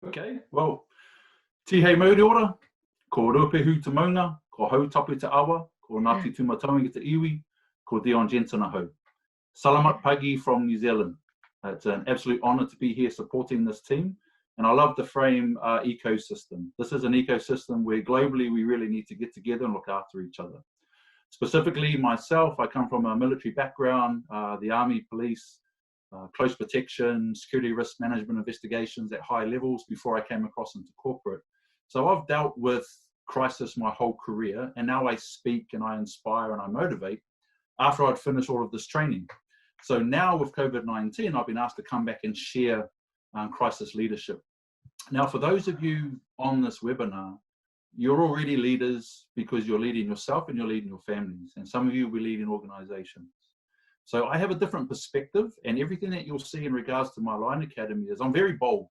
Okay, well, tihei mauri ora, ko rupehu te maunga, ko hautapu te awa, ko Ngāti Tūmataungi te iwi, ko Dion ho. Salamat pagi from New Zealand. It's an absolute honour to be here supporting this team. And I love the frame ecosystem. This is an ecosystem where globally we really need to get together and look after each other. Specifically myself, I come from a military background, the Army, police, close protection, security risk management investigations at high levels before I came across into corporate. So I've dealt with crisis my whole career, and now I speak and I inspire and I motivate after I'd finished all of this training. So now with COVID-19, I've been asked to come back and share crisis leadership. Now, for those of you on this webinar, you're already leaders because you're leading yourself and you're leading your families, and some of you will be leading organizations. So I have a different perspective, and everything that you'll see in regards to my Line Academy is I'm very bold.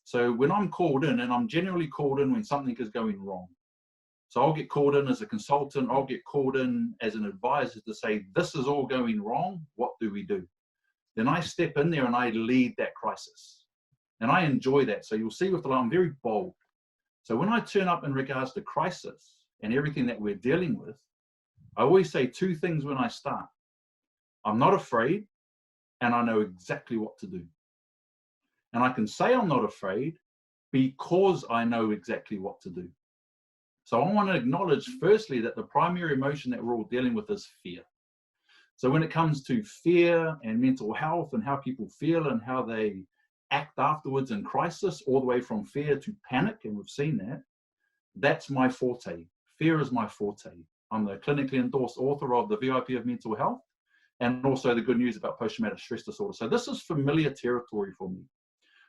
So when I'm called in, and I'm generally called in when something is going wrong. So I'll get called in as a consultant, I'll get called in as an advisor to say, this is all going wrong, what do we do? Then I step in there and I lead that crisis. And I enjoy that. So you'll see with the line, I'm very bold. So when I turn up in regards to crisis and everything that we're dealing with, I always say two things when I start. I'm not afraid, and I know exactly what to do. And I can say I'm not afraid because I know exactly what to do. So I want to acknowledge firstly that the primary emotion that we're all dealing with is fear. So when it comes to fear and mental health and how people feel and how they act afterwards in crisis, all the way from fear to panic, and we've seen that, that's my forte. Fear is my forte. I'm the clinically endorsed author of the VIP of Mental Health, and also the good news about post-traumatic stress disorder. So this is familiar territory for me.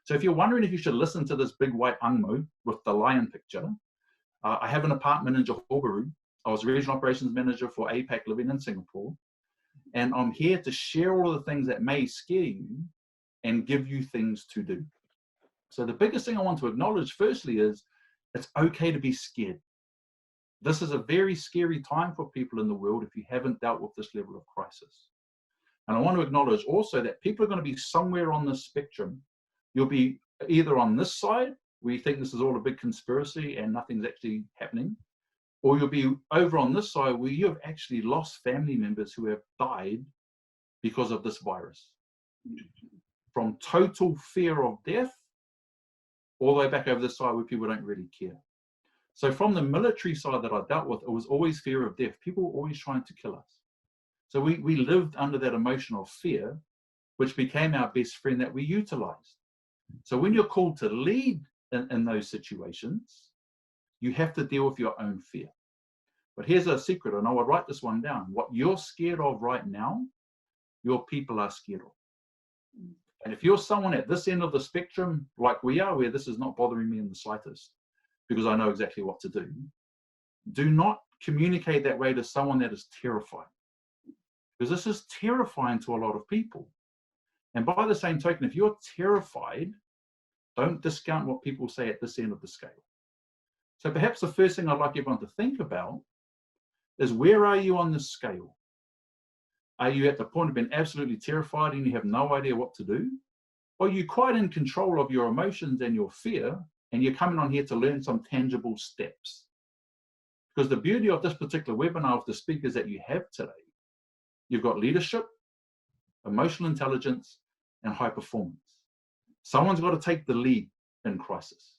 So if you're wondering if you should listen to this big white angmo with the lion picture, I have an apartment in Johor Bahru. I was regional operations manager for APAC living in Singapore. And I'm here to share all of the things that may scare you and give you things to do. So the biggest thing I want to acknowledge firstly is it's okay to be scared. This is a very scary time for people in the world if you haven't dealt with this level of crisis. And I want to acknowledge also that people are going to be somewhere on this spectrum. You'll be either on this side, where you think this is all a big conspiracy and nothing's actually happening, or you'll be over on this side where you have actually lost family members who have died because of this virus. From total fear of death, all the way back over this side where people don't really care. So from the military side that I dealt with, it was always fear of death. People were always trying to kill us. So we lived under that emotion of fear, which became our best friend that we utilized. So when you're called to lead in those situations, you have to deal with your own fear. But here's a secret, and I would write this one down. What you're scared of right now, your people are scared of. And if you're someone at this end of the spectrum, like we are, where this is not bothering me in the slightest, because I know exactly what to do not communicate that way to someone that is terrified. Because this is terrifying to a lot of people. And by the same token, if you're terrified, don't discount what people say at this end of the scale. So perhaps the first thing I'd like everyone to think about is, where are you on this scale? Are you at the point of being absolutely terrified and you have no idea what to do? Or are you quite in control of your emotions and your fear, and you're coming on here to learn some tangible steps? Because the beauty of this particular webinar of the speakers that you have today, you've got leadership, emotional intelligence, and high performance. Someone's got to take the lead in crisis.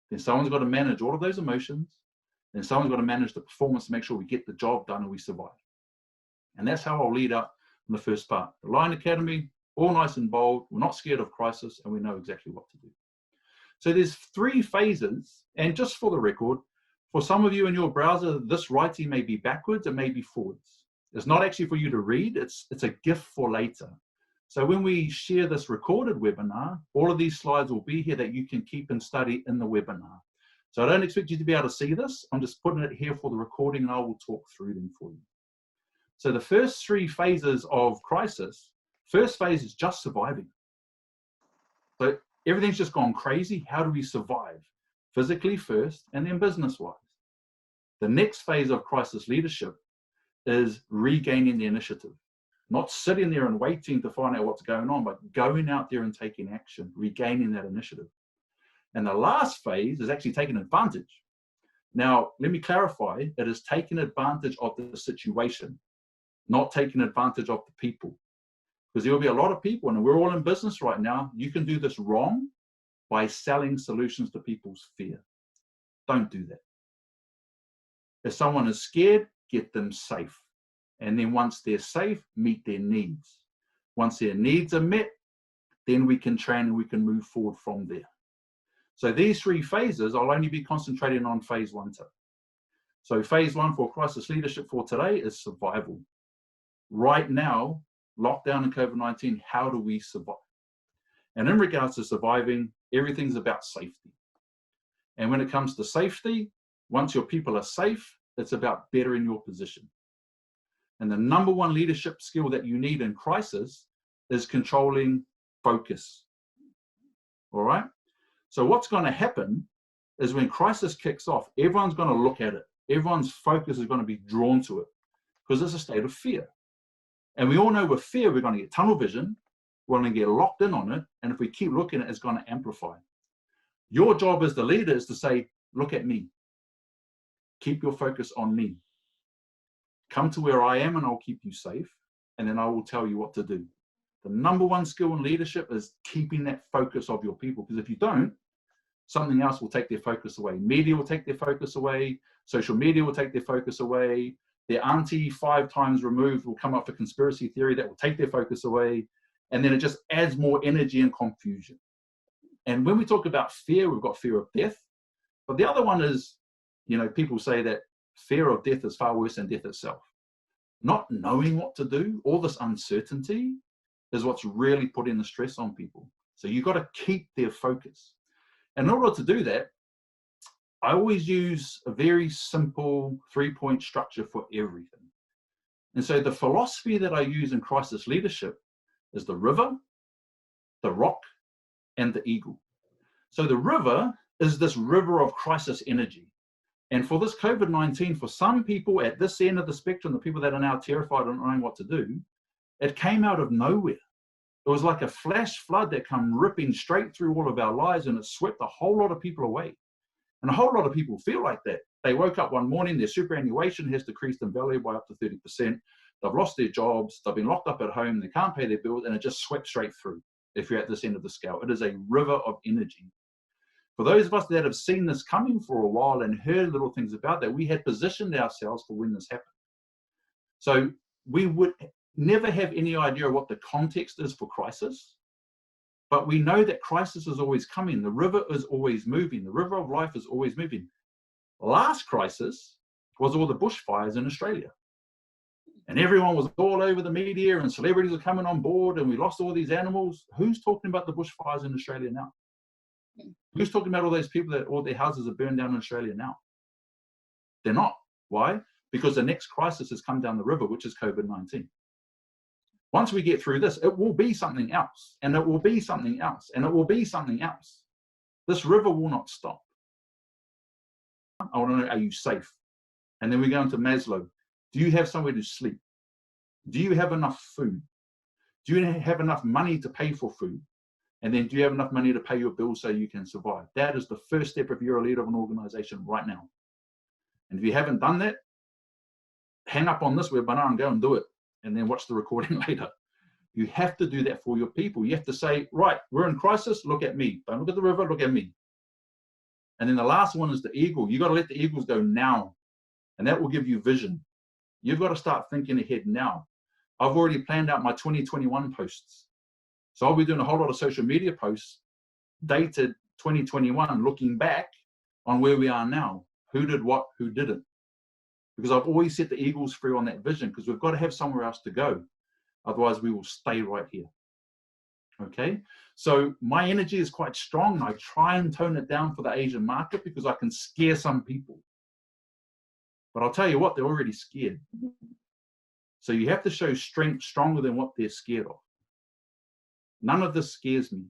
Then someone's got to manage all of those emotions. Then someone's got to manage the performance to make sure we get the job done and we survive. And that's how I'll lead up in the first part. The Line Academy, all nice and bold. We're not scared of crisis, and we know exactly what to do. So there's 3 phases, and just for the record, for some of you in your browser, this writing may be backwards, it may be forwards. It's not actually for you to read, it's a gift for later. So when we share this recorded webinar, all of these slides will be here that you can keep and study in the webinar. So I don't expect you to be able to see this. I'm just putting it here for the recording, and I will talk through them for you. So the first 3 phases of crisis First phase is just surviving. So everything's just gone crazy. How do we survive? Physically first, and then business-wise. The next phase of crisis leadership is regaining the initiative. Not sitting there and waiting to find out what's going on, but going out there and taking action, regaining that initiative. And the last phase is actually taking advantage. Now, let me clarify, it is taking advantage of the situation, not taking advantage of the people. Because there will be a lot of people, and we're all in business right now, you can do this wrong by selling solutions to people's fear. Don't do that. If someone is scared, get them safe. And then once they're safe, meet their needs. Once their needs are met, then we can train and we can move forward from there. So these three phases, I'll only be concentrating on phase 1 today. So phase 1 for crisis leadership for today is survival. Right now, lockdown and COVID-19, how do we survive? And in regards to surviving, everything's about safety. And when it comes to safety, once your people are safe, it's about bettering your position. And the number one leadership skill that you need in crisis is controlling focus. All right? So what's going to happen is when crisis kicks off, everyone's going to look at it. Everyone's focus is going to be drawn to it because it's a state of fear. And we all know with fear, we're going to get tunnel vision. We're going to get locked in on it. And if we keep looking at it, it's going to amplify. Your job as the leader is to say, look at me. Keep your focus on me. Come to where I am and I'll keep you safe. And then I will tell you what to do. The number one skill in leadership is keeping that focus of your people. Because if you don't, something else will take their focus away. Media will take their focus away. Social media will take their focus away. Their auntie 5 times removed will come up with conspiracy theory that will take their focus away. And then it just adds more energy and confusion. And when we talk about fear, we've got fear of death. But the other one is, you know, people say that fear of death is far worse than death itself. Not knowing what to do, all this uncertainty is what's really putting the stress on people. So you've got to keep their focus. And in order to do that, I always use a very simple 3-point structure for everything. And so the philosophy that I use in crisis leadership is the river, the rock, and the eagle. So the river is this river of crisis energy. And for this COVID-19, for some people at this end of the spectrum, the people that are now terrified and not knowing what to do, it came out of nowhere. It was like a flash flood that came ripping straight through all of our lives, and it swept a whole lot of people away. And a whole lot of people feel like that. They woke up one morning, their superannuation has decreased in value by up to 30%. They've lost their jobs, they've been locked up at home, they can't pay their bills, and it just swept straight through if you're at this end of the scale. It is a river of energy. For those of us that have seen this coming for a while and heard little things about that, we had positioned ourselves for when this happened. So we would never have any idea what the context is for crisis, but we know that crisis is always coming. The river is always moving. The river of life is always moving. Last crisis was all the bushfires in Australia. And everyone was all over the media and celebrities were coming on board and we lost all these animals. Who's talking about the bushfires in Australia now? Who's talking about all those people that all their houses are burned down in Australia now? They're not. Why? Because the next crisis has come down the river, which is COVID-19. Once we get through this, it will be something else, and it will be something else, and it will be something else. This river will not stop. I want to know, are you safe? And then we go into Maslow. Do you have somewhere to sleep? Do you have enough food? Do you have enough money to pay for food? And then do you have enough money to pay your bills so you can survive? That is the first step if you're a leader of an organization right now. And if you haven't done that, hang up on this webinar and go and do it. And then watch the recording later. You have to do that for your people. You have to say, right, we're in crisis, look at me. Don't look at the river, look at me. And then the last one is the eagle. You got to let the eagles go now. And that will give you vision. You've got to start thinking ahead now. I've already planned out my 2021 posts. So I'll be doing a whole lot of social media posts dated 2021, looking back on where we are now. Who did what, who didn't. Because I've always set the eagles free on that vision because we've got to have somewhere else to go. Otherwise, we will stay right here. Okay? So my energy is quite strong. I try and tone it down for the Asian market because I can scare some people. But I'll tell you what, they're already scared. So you have to show strength stronger than what they're scared of. None of this scares me.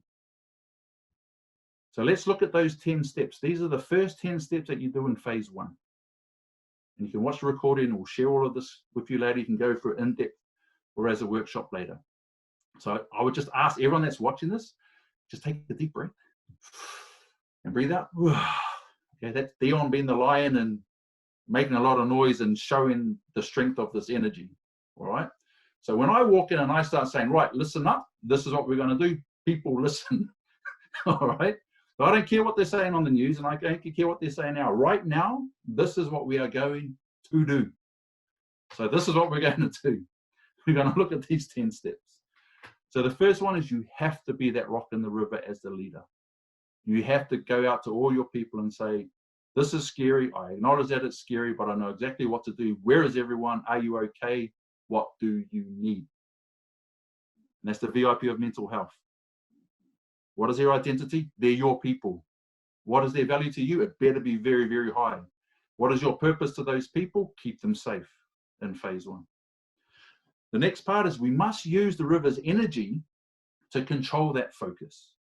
So let's look at those 10 steps. These are the first 10 steps that you do in phase 1. And you can watch the recording, and we'll share all of this with you later. You can go for it in depth or as a workshop later. So I would just ask everyone that's watching this, just take a deep breath and breathe out. Okay, that's Dion being the lion and making a lot of noise and showing the strength of this energy. All right. So when I walk in and I start saying, right, listen up, this is what we're going to do, people listen. All right. So I don't care what they're saying on the news, and I don't care what they're saying now. Right now, this is what we are going to do. So this is what we're going to do. We're going to look at these 10 steps. So the first one is you have to be that rock in the river as the leader. You have to go out to all your people and say, this is scary. I acknowledge that it's scary, but I know exactly what to do. Where is everyone? Are you okay? What do you need? And that's the VIP of mental health. What is their identity? They're your people. What is their value to you? It better be very, very high. What is your purpose to those people? Keep them safe in phase 1. The next part is we must use the river's energy to control that focus.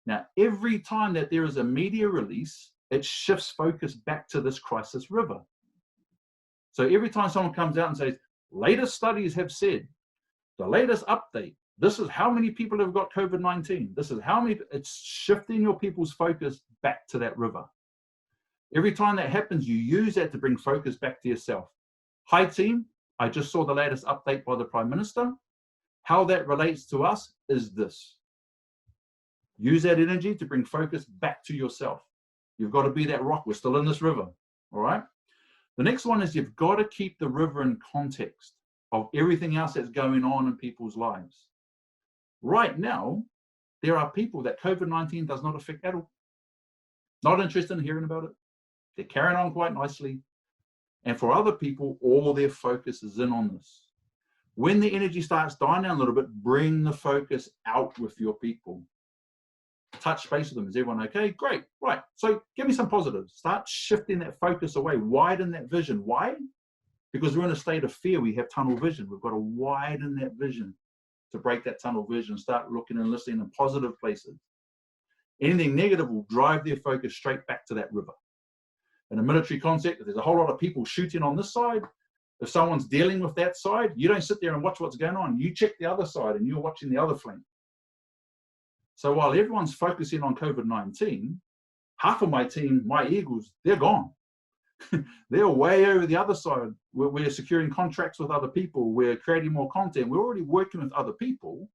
Now, every time that there is a media release, it shifts focus back to this crisis river. So every time someone comes out and says, latest studies have said, the latest update, this is how many people have got COVID-19. This is how many, it's shifting your people's focus back to that river. Every time that happens, you use that to bring focus back to yourself. Hi team, I just saw the latest update by the Prime Minister. How that relates to us is this. Use that energy to bring focus back to yourself. You've got to be that rock. We're still in this river, all right? The next one is you've got to keep the river in context of everything else that's going on in people's lives. Right now, there are people that COVID-19 does not affect at all. Not interested in hearing about it. They're carrying on quite nicely. And for other people, all their focus is in on this. When the energy starts dying down a little bit, bring the focus out with your people. Touch base with them. Is everyone okay? Great. Right. So give me some positives. Start shifting that focus away. Widen that vision. Why? Because we're in a state of fear. We have tunnel vision. We've got to widen that vision to break that tunnel vision. Start looking and listening in positive places. Anything negative will drive their focus straight back to that river. In a military concept, if there's a whole lot of people shooting on this side, if someone's dealing with that side, you don't sit there and watch what's going on. You check the other side and you're watching the other flank. So while everyone's focusing on COVID-19, half of my team, my Eagles, they're gone. They're way over the other side. We're securing contracts with other people. We're creating more content. We're already working with other people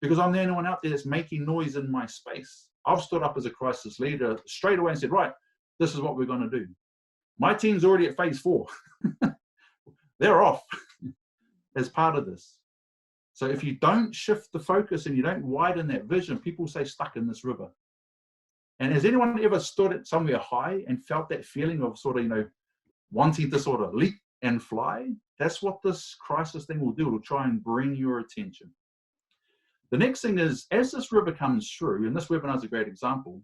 because I'm the only one out there that's making noise in my space. I've stood up as a crisis leader straight away and said, right, this is what we're going to do. My team's already at phase 4. They're off as part of this. So if you don't shift the focus and you don't widen that vision, people stay stuck in this river. And has anyone ever stood at somewhere high and felt that feeling of sort of, wanting to sort of leap and fly? That's what this crisis thing will do. It'll try and bring your attention. The next thing is, as this river comes through, and this webinar is a great example,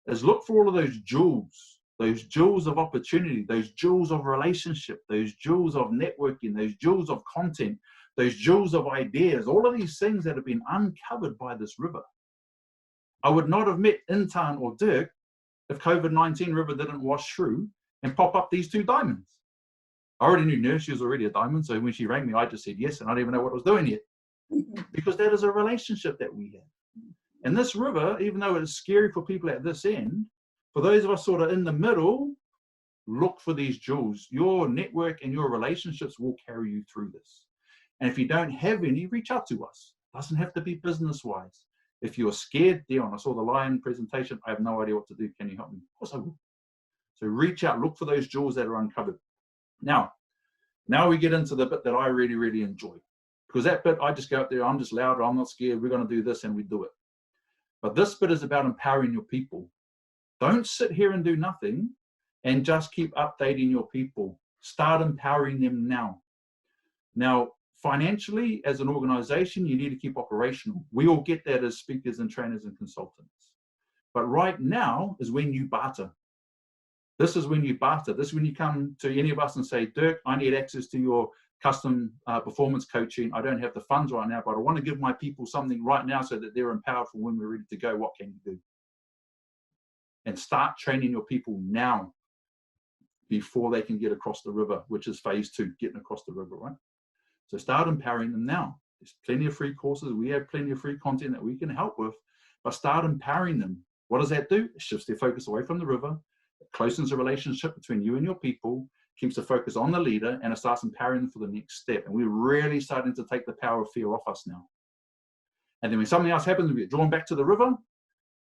is look for all of those jewels of opportunity, those jewels of relationship, those jewels of networking, those jewels of content, those jewels of ideas, all of these things that have been uncovered by this river. I would not have met Intan or Dirk if COVID-19 river didn't wash through and pop up these 2 diamonds. I already knew Nurse, she was already a diamond, so when she rang me, I just said yes, and I didn't even know what I was doing yet. Because that is a relationship that we have. And this river, even though it is scary for people at this end, for those of us sort of in the middle, look for these jewels. Your network and your relationships will carry you through this. And if you don't have any, reach out to us. It doesn't have to be business-wise. If you're scared, Dion, I saw the lion presentation, I have no idea what to do. Can you help me? Of course I will. So reach out, look for those jewels that are uncovered. Now we get into the bit that I really, really enjoy. Because that bit, I just go out there, I'm just loud, I'm not scared, we're going to do this, and we do it. But this bit is about empowering your people. Don't sit here and do nothing and just keep updating your people. Start empowering them now. Now, financially, as an organization, you need to keep operational. We all get that as speakers and trainers and consultants. But right now is when you barter. This is when you barter. This is when you come to any of us and say, Dirk, I need access to your custom performance coaching. I don't have the funds right now, but I want to give my people something right now so that they're empowered for when we're ready to go. What can you do? And start training your people now before they can get across the river, which is phase 2, getting across the river, right? So start empowering them now. There's plenty of free courses. We have plenty of free content that we can help with, but start empowering them. What does that do? It shifts their focus away from the river. It closens the relationship between you and your people, keeps the focus on the leader, and it starts empowering them for the next step. And we're really starting to take the power of fear off us now. And then when something else happens, we get drawn back to the river,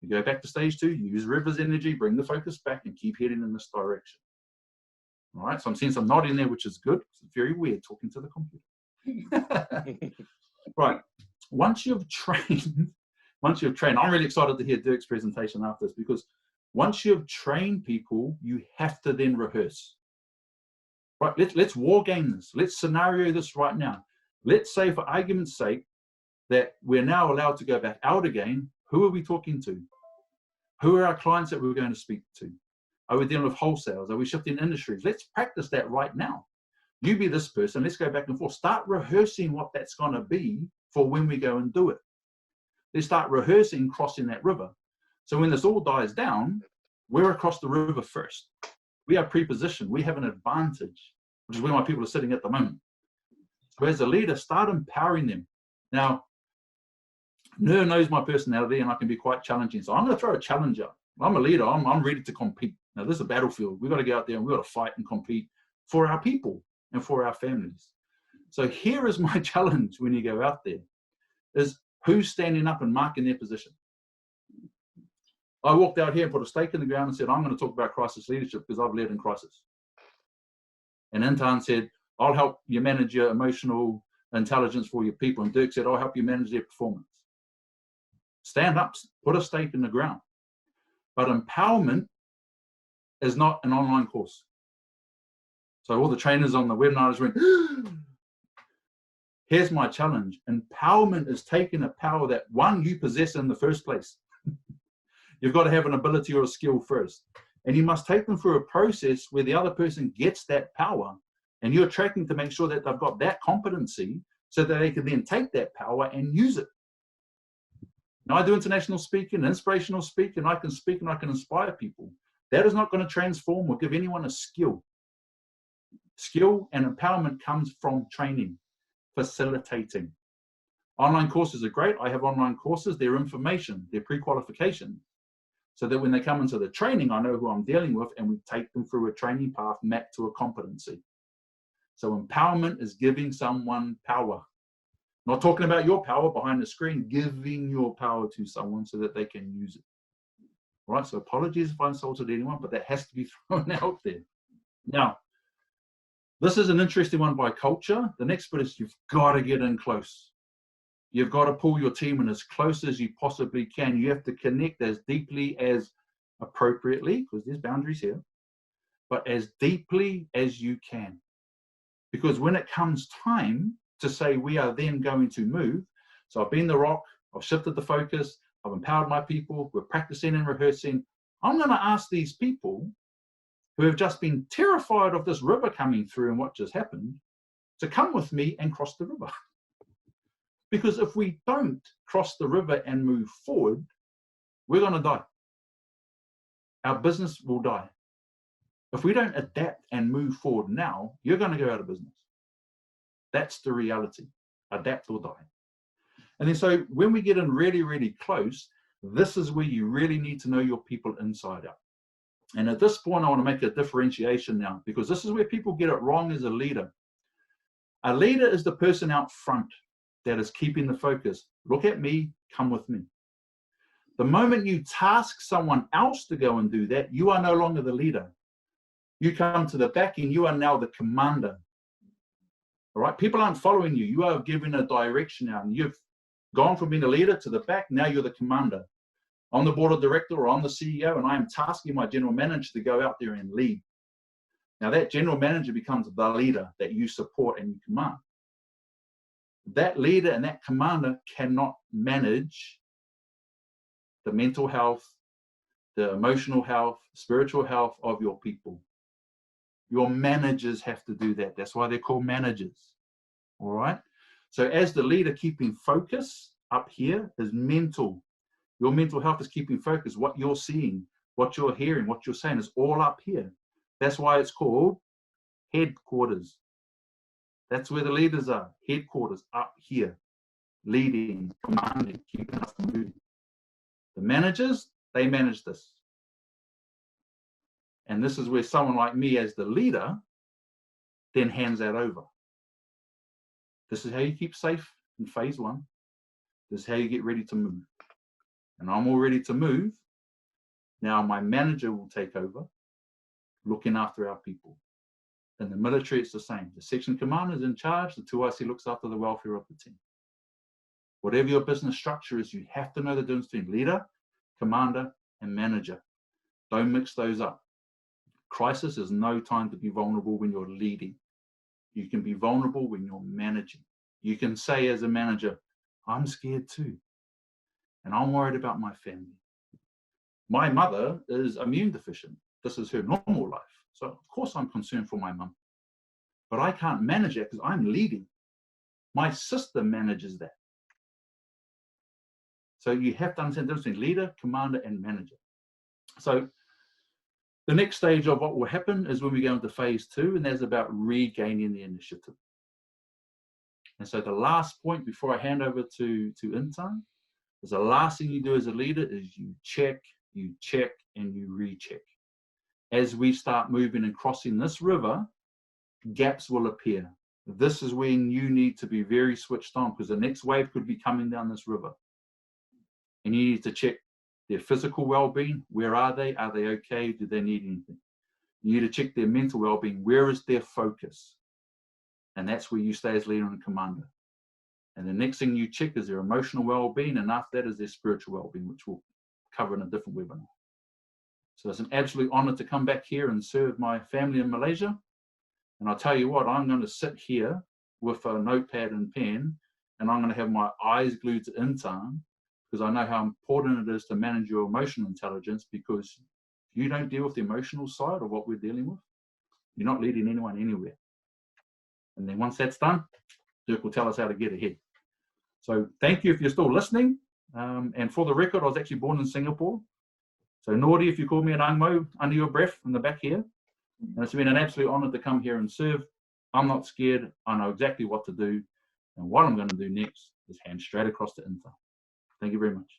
you go back to stage 2, use river's energy, bring the focus back, and keep heading in this direction. All right, so I'm seeing some nodding there, which is good. It's very weird talking to the computer. Right, once you've trained, I'm really excited to hear Dirk's presentation after this, because once you've trained people, you have to then rehearse. Right, let's war game this. Let's scenario this right now. Let's say, for argument's sake, that we're now allowed to go back out again. Who are we talking to? Who are our clients that we're going to speak to? Are we dealing with wholesales? Are we shifting industries? Let's practice that right now. You be this person. Let's go back and forth. Start rehearsing what that's going to be for when we go and do it. Let's start rehearsing crossing that river. So when this all dies down, we're across the river first. We are pre-positioned. We have an advantage, which is where my people are sitting at the moment. So as a leader, start empowering them. Now, Nur knows my personality, and I can be quite challenging. So I'm going to throw a challenge up. I'm a leader. I'm ready to compete. Now, this is a battlefield. We've got to go out there and we've got to fight and compete for our people and for our families. So here is my challenge when you go out there, is who's standing up and marking their position. I walked out here and put a stake in the ground and said, I'm going to talk about crisis leadership because I've led in crisis. And Intan said, I'll help you manage your emotional intelligence for your people. And Dirk said, I'll help you manage their performance. Stand up, put a stake in the ground. But empowerment is not an online course. So all the trainers on the webinars went, here's my challenge. Empowerment is taking a power that, one, you possess in the first place. You've got to have an ability or a skill first. And you must take them through a process where the other person gets that power, and you're tracking to make sure that they've got that competency so that they can then take that power and use it. Now, I do international speaking, inspirational speaking, I can speak and I can inspire people. That is not going to transform or give anyone a skill. Skill and empowerment comes from training, facilitating. Online courses are great. I have online courses. They're information. They're pre-qualification. So that when they come into the training, I know who I'm dealing with, and we take them through a training path mapped to a competency. So empowerment is giving someone power. Not talking about your power behind the screen, giving your power to someone so that they can use it. All right, so apologies if I insulted anyone, but that has to be thrown out there. Now, this is an interesting one by culture. The next bit is you've got to get in close. You've got to pull your team in as close as you possibly can. You have to connect as deeply as appropriately, because there's boundaries here, but as deeply as you can. Because when it comes time to say we are then going to move, so I've been the rock, I've shifted the focus, I've empowered my people, we're practicing and rehearsing. I'm going to ask these people who have just been terrified of this river coming through and what just happened to come with me and cross the river. Because if we don't cross the river and move forward, we're going to die. Our business will die. If we don't adapt and move forward now, you're going to go out of business. That's the reality. Adapt or die. And then so when we get in really, really close, this is where you really need to know your people inside out. And at this point, I want to make a differentiation now, because this is where people get it wrong as a leader. A leader is the person out front that is keeping the focus. Look at me, come with me. The moment you task someone else to go and do that, you are no longer the leader. You come to the back and you are now the commander. All right, people aren't following you. You are giving a direction now. And you've gone from being a leader to the back. Now you're the commander. I'm the board of director or I'm the CEO, and I am tasking my general manager to go out there and lead. Now that general manager becomes the leader that you support and you command. That leader and that commander cannot manage the mental health, the emotional health, spiritual health of your people. Your managers have to do that. That's why they're called managers. all right? So as the leader, keeping focus up here is mental. Your mental health is keeping focus. What you're seeing, what you're hearing, what you're saying is all up here. That's why it's called headquarters. That's where the leaders are, headquarters up here, leading, commanding, keeping us moving. The managers, they manage this. And this is where someone like me as the leader then hands that over. This is how you keep safe in phase one. This is how you get ready to move. And I'm all ready to move. Now my manager will take over, looking after our people. In the military, it's the same. The section commander is in charge. The 2IC looks after the welfare of the team. Whatever your business structure is, you have to know the difference between leader, commander, and manager. Don't mix those up. Crisis is no time to be vulnerable when you're leading. You can be vulnerable when you're managing. You can say as a manager, I'm scared too, and I'm worried about my family. My mother is immune deficient. This is her normal life. So of course I'm concerned for my mum, but I can't manage it because I'm leading. My sister manages that. So you have to understand the difference between leader, commander, and manager. So the next stage of what will happen is when we go into phase two, and that's about regaining the initiative. And so the last point before I hand over to Intan is the last thing you do as a leader is you check, and you recheck. As we start moving and crossing this river, gaps will appear. This is when you need to be very switched on because the next wave could be coming down this river. And you need to check their physical well-being. Where are they? Are they okay? Do they need anything? You need to check their mental well-being. Where is their focus? And that's where you stay as leader and commander. And the next thing you check is their emotional well-being, and after that is their spiritual well-being, which we'll cover in a different webinar. So it's an absolute honor to come back here and serve my family in Malaysia. And I'll tell you what, I'm going to sit here with a notepad and pen, and I'm going to have my eyes glued to Intan, because I know how important it is to manage your emotional intelligence, because if you don't deal with the emotional side of what we're dealing with, you're not leading anyone anywhere. And then once that's done, Dirk will tell us how to get ahead. So thank you if you're still listening. And for the record, I was actually born in Singapore. So Nordi, if you call me an Angmo under your breath in the back here. And it's been an absolute honor to come here and serve. I'm not scared. I know exactly what to do. And what I'm going to do next is hand straight across to Intan. Thank you very much.